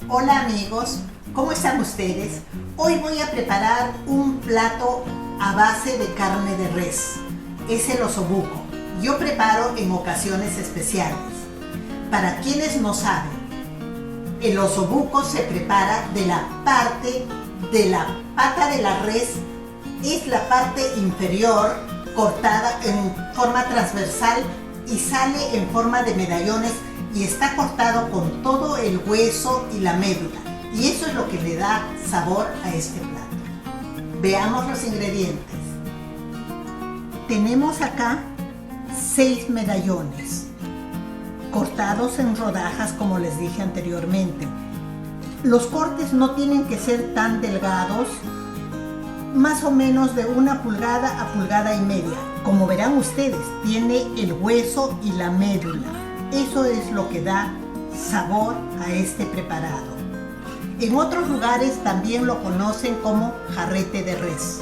Hola amigos, ¿cómo están ustedes? Hoy voy a preparar un plato a base de carne de res. Es el osobuco. Yo preparo en ocasiones especiales. Para quienes no saben, el osobuco se prepara de la parte de la pata de la res. Es la parte inferior cortada en forma transversal y sale en forma de medallones y está cortado con todo el hueso y la médula, y eso es lo que le da sabor a este plato. Veamos los ingredientes. Tenemos acá 6 medallones cortados en rodajas, como les dije anteriormente. Los cortes no tienen que ser tan delgados, más o menos de 1 pulgada a 1,5 pulgadas. Como verán ustedes, tiene el hueso y la médula. Eso es lo que da sabor a este preparado. En otros lugares también lo conocen como jarrete de res.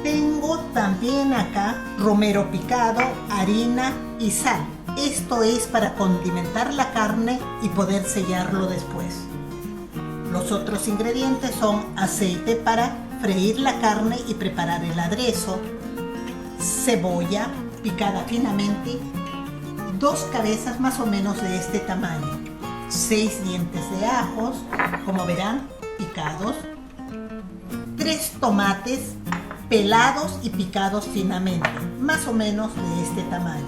Tengo también acá romero picado, harina y sal. Esto es para condimentar la carne y poder sellarlo después. Los otros ingredientes son aceite para freír la carne y preparar el aderezo, cebolla picada finamente, 2 cabezas más o menos de este tamaño, 6 dientes de ajos, como verán, picados, 3 tomates pelados y picados finamente, más o menos de este tamaño.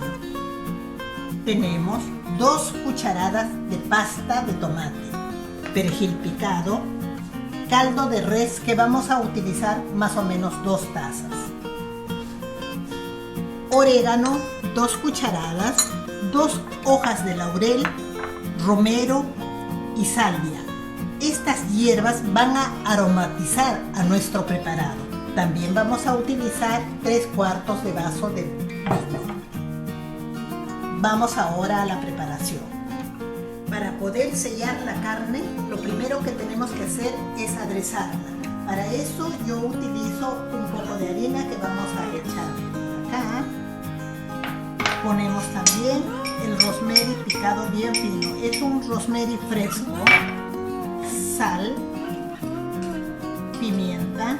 Tenemos 2 cucharadas de pasta de tomate, perejil picado, caldo de res que vamos a utilizar más o menos 2 tazas, orégano 2 cucharadas, 2 hojas de laurel, romero y salvia. Estas hierbas van a aromatizar a nuestro preparado. También vamos a utilizar 3/4 de vaso de vino. Vamos ahora a la preparación. Para poder sellar la carne, lo primero que tenemos que hacer es aderezarla. Para eso yo utilizo un poco de harina que vamos a echar acá. Ponemos también el rosemary picado bien fino. Es un rosemary fresco. Sal, pimienta.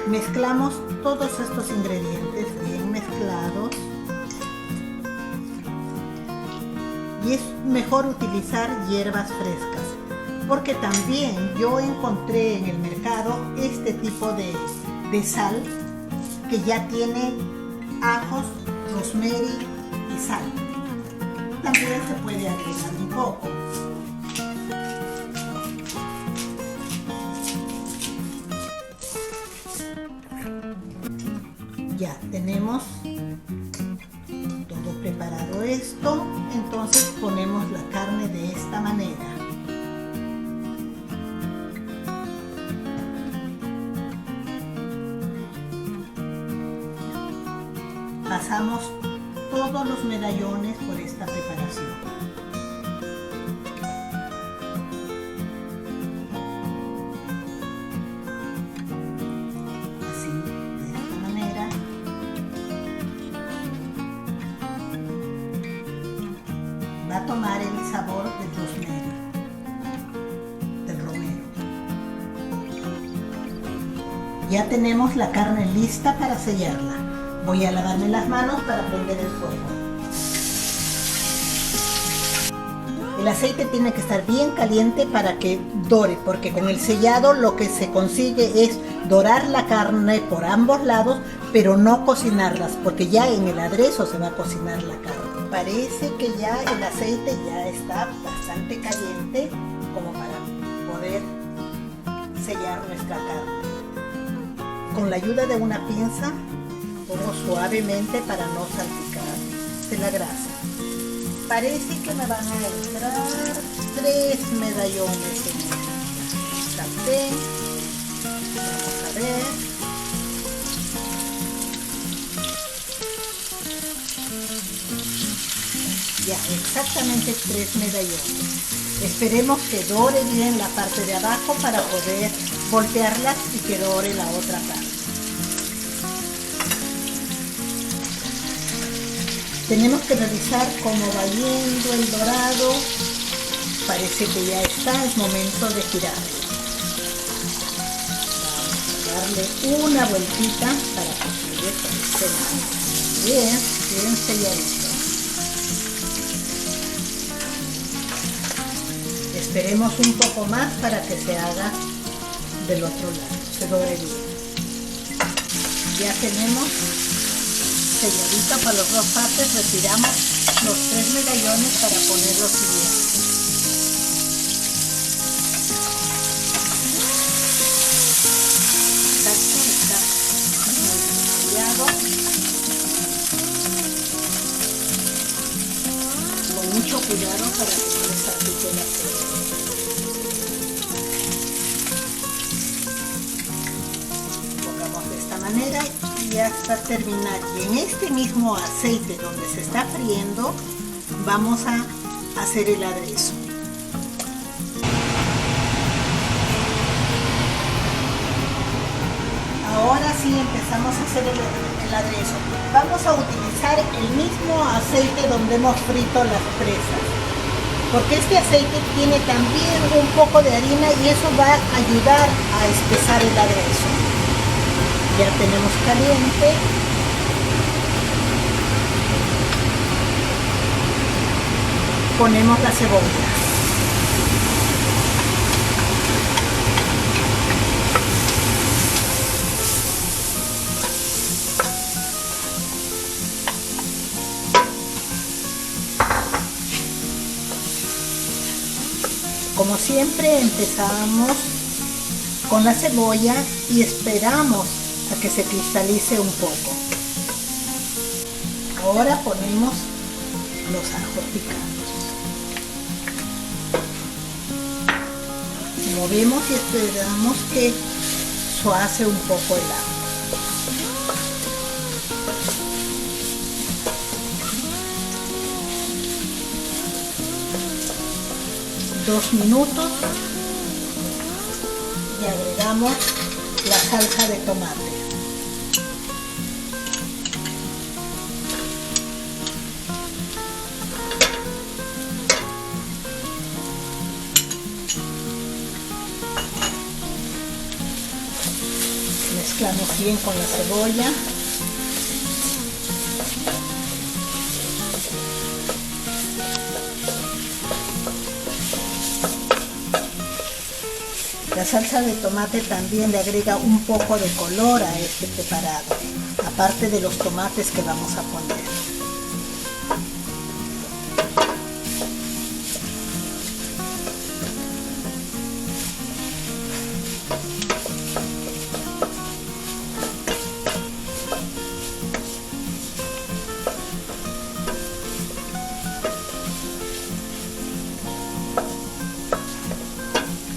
Mezclamos todos estos ingredientes bien mezclados. Y es mejor utilizar hierbas frescas, porque también yo encontré en el mercado este tipo de sal que ya tiene ajos, rosemary y sal. También se puede agregar un poco. Ya tenemos todo preparado esto, entonces ponemos la carne de esta manera. Pasamos todos los medallones por esta preparación. Así, de esta manera. Va a tomar el sabor del rosemary, del romero. Ya tenemos la carne lista para sellarla. Voy a lavarme las manos para prender el fuego. El aceite tiene que estar bien caliente para que dore, porque con el sellado lo que se consigue es dorar la carne por ambos lados, pero no cocinarlas, porque ya en el aderezo se va a cocinar la carne. Parece que ya el aceite ya está bastante caliente como para poder sellar nuestra carne. Con la ayuda de una pinza, pongo suavemente para no salpicar la grasa. Parece que me van a entrar 3 medallones en el sartén. Vamos a ver. Ya, exactamente 3 medallones. Esperemos que dore bien la parte de abajo para poder voltearlas y que dore la otra parte. Tenemos que revisar cómo va yendo el dorado Parece que ya está, es momento de girar. Vamos a darle una vueltita para que quede por este lado. Bien, bien selladito. Esperemos un poco más para que se haga del otro lado, se dore bien. Ya tenemos selladita para los dos partes. Retiramos los 3 medallones para poner los siguientes. Con mucho cuidado para que no les salpique la cebolla. Pongamos de esta manera y hasta terminar. Y en este mismo aceite donde se está friendo vamos a hacer el aderezo. Ahora sí empezamos a hacer el aderezo. Vamos a utilizar el mismo aceite donde hemos frito las presas, porque este aceite tiene también un poco de harina y eso va a ayudar a espesar el aderezo. Ya tenemos caliente. Ponemos la cebolla. Como siempre empezamos con la cebolla y esperamos a que se cristalice un poco. Ahora ponemos los ajos picados. Movemos y esperamos que suace un poco el ajo. Dos minutos y agregamos la salsa de tomate. Mezclamos bien con la cebolla. La salsa de tomate también le agrega un poco de color a este preparado, aparte de los tomates que vamos a poner.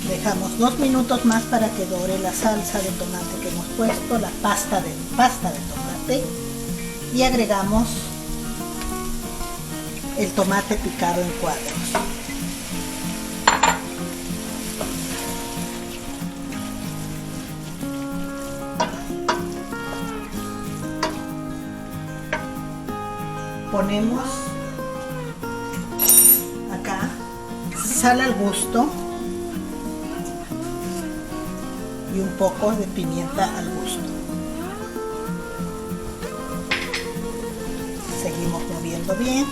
Dejamos 2 minutos más para que dore la salsa de tomate que hemos puesto, la pasta de tomate, y agregamos el tomate picado en cuadros. Ponemos acá sal al gusto y un poco de pimienta al gusto. Seguimos moviendo bien.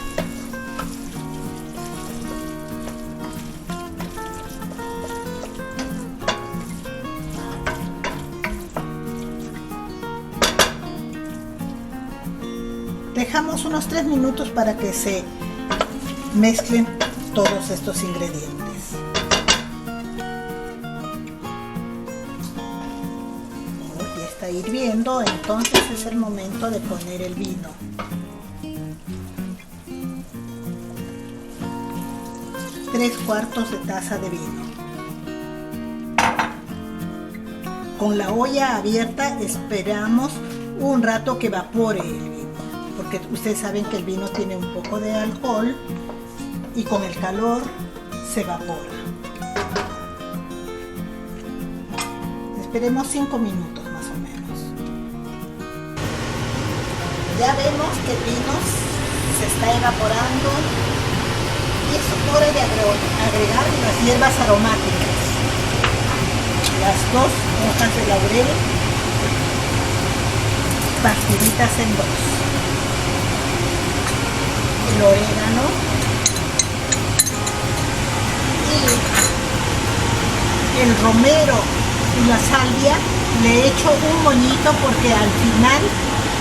Dejamos unos 3 minutos para que se mezclen todos estos ingredientes. Ya está hirviendo, entonces es el momento de poner el vino. Tres cuartos de taza de vino. Con la olla abierta esperamos un rato que evapore el vino, porque ustedes saben que el vino tiene un poco de alcohol y con el calor se evapora. Esperemos 5 minutos más o menos. Ya vemos que el vino se está evaporando Es hora de agregar las hierbas aromáticas. Las 2 hojas de laurel partiditas en 2. El orégano y el romero y la salvia. Le he hecho un moñito porque al final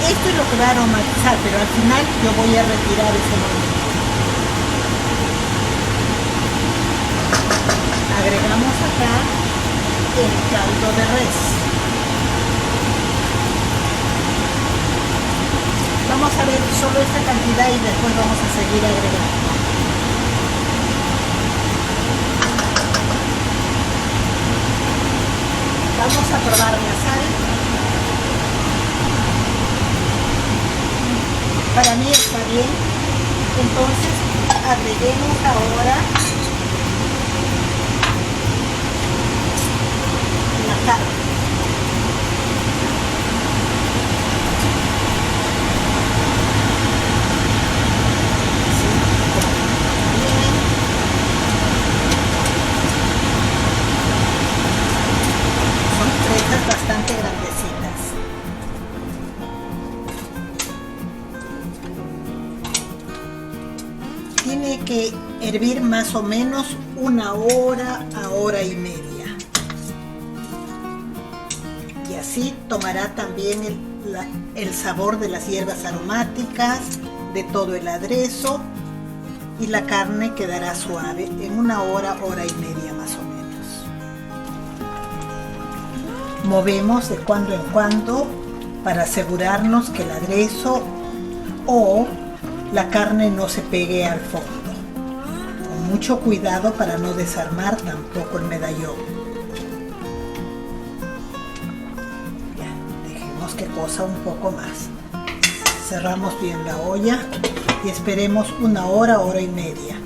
esto es lo que va a aromatizar, pero al final yo voy a retirar ese moñito. Agregamos acá el caldo de res. Vamos a ver solo esta cantidad y después vamos a seguir agregando. Vamos a probar la sal. Para mí está bien. Entonces agreguemos ahora la carne. Bastante grandecitas. Tiene que hervir más o menos 1 hora a hora y media. Y así tomará también el sabor de las hierbas aromáticas, de todo el aderezo, y la carne quedará suave en 1 hora, hora y media más o menos. Movemos de cuando en cuando para asegurarnos que el aderezo o la carne no se pegue al fondo. Con mucho cuidado para no desarmar tampoco el medallón. Ya, dejemos que cosa un poco más. Cerramos bien la olla y esperemos 1 hora, hora y media.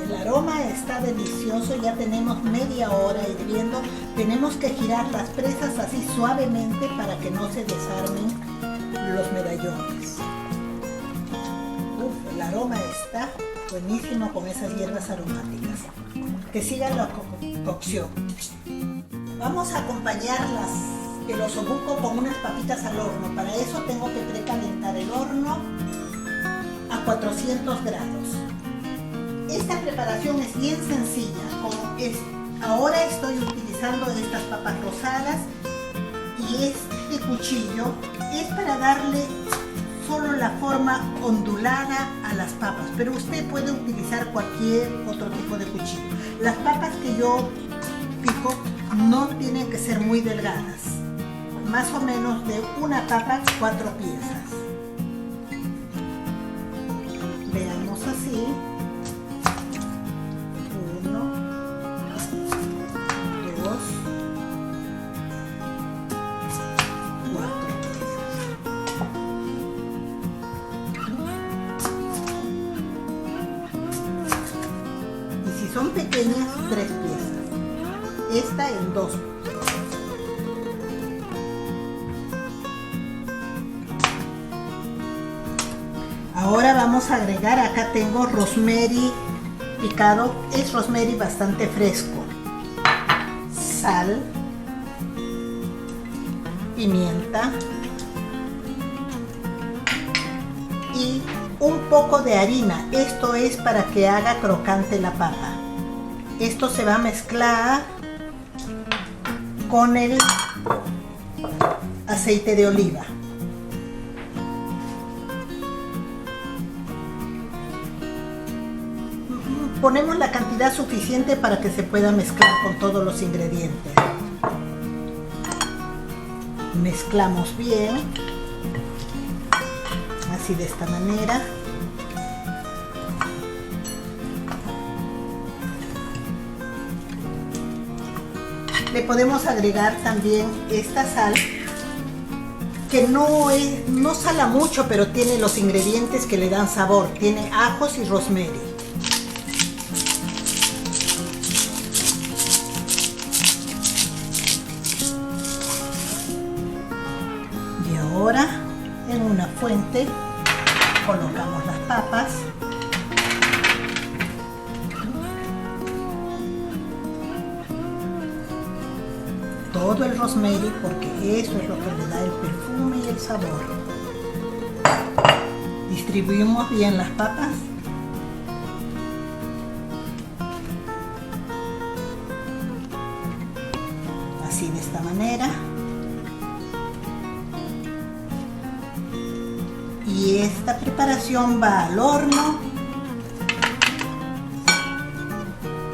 El aroma está delicioso, ya tenemos media hora hirviendo. Tenemos que girar las presas así suavemente para que no se desarmen los medallones. El aroma está buenísimo con esas hierbas aromáticas. Que siga la cocción. Vamos a acompañar el osobuco con unas papitas al horno. Para eso tengo que precalentar el horno a 400 grados. Esta preparación es bien sencilla. Ahora estoy utilizando estas papas rosadas y este cuchillo es para darle solo la forma ondulada a las papas, pero usted puede utilizar cualquier otro tipo de cuchillo. Las papas que yo pico no tienen que ser muy delgadas, más o menos de una papa 4 piezas. Veamos así. 1, 2, 4 piezas. Y si son pequeñas, 3 piezas. Esta en 2. Ahora vamos a agregar, acá tengo rosemary picado, es rosemary bastante fresco, sal, pimienta y un poco de harina. Esto es para que haga crocante la papa. Esto se va a mezclar con el aceite de oliva. Ponemos la cantidad suficiente para que se pueda mezclar con todos los ingredientes. Mezclamos bien, así de esta manera. Le podemos agregar también esta sal, que no sala mucho, pero tiene los ingredientes que le dan sabor. Tiene ajos y rosemary. Y ahora, en una fuente, Colocamos las papas. Todo el rosemary, porque eso es lo que le da el perfume y el sabor. Distribuimos bien las papas. Así, de esta manera. Y esta preparación va al horno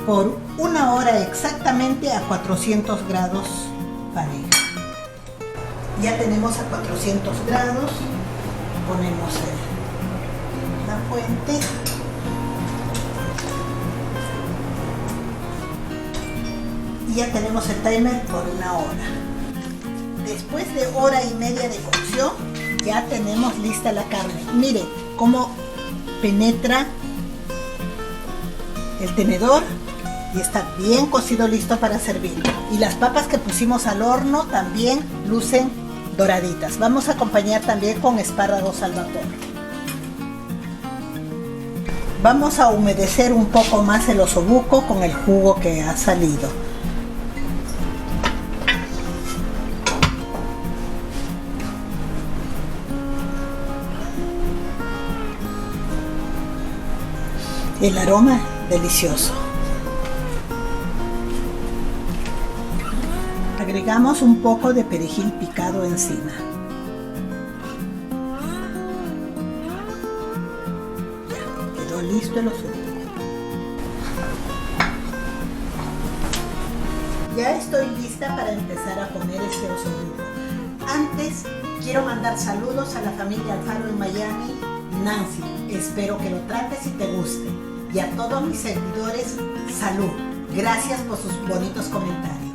por 1 hora exactamente a 400 grados pareja. Ya tenemos a 400 grados, ponemos la fuente. Y ya tenemos el timer por 1 hora. Después de 1 hora y media de cocción, ya tenemos lista la carne. Miren cómo penetra el tenedor y está bien cocido, listo para servir. Y las papas que pusimos al horno también lucen doraditas. Vamos a acompañar también con espárragos al vapor. Vamos a humedecer un poco más el osobuco con el jugo que ha salido. El aroma delicioso. Agregamos un poco de perejil picado encima. Ya quedó listo el osobuco. Ya estoy lista para empezar a comer este osobuco. Antes quiero mandar saludos a la familia Alfaro en Miami. Nancy, espero que lo trates y te guste. Y a todos mis seguidores, salud. Gracias por sus bonitos comentarios.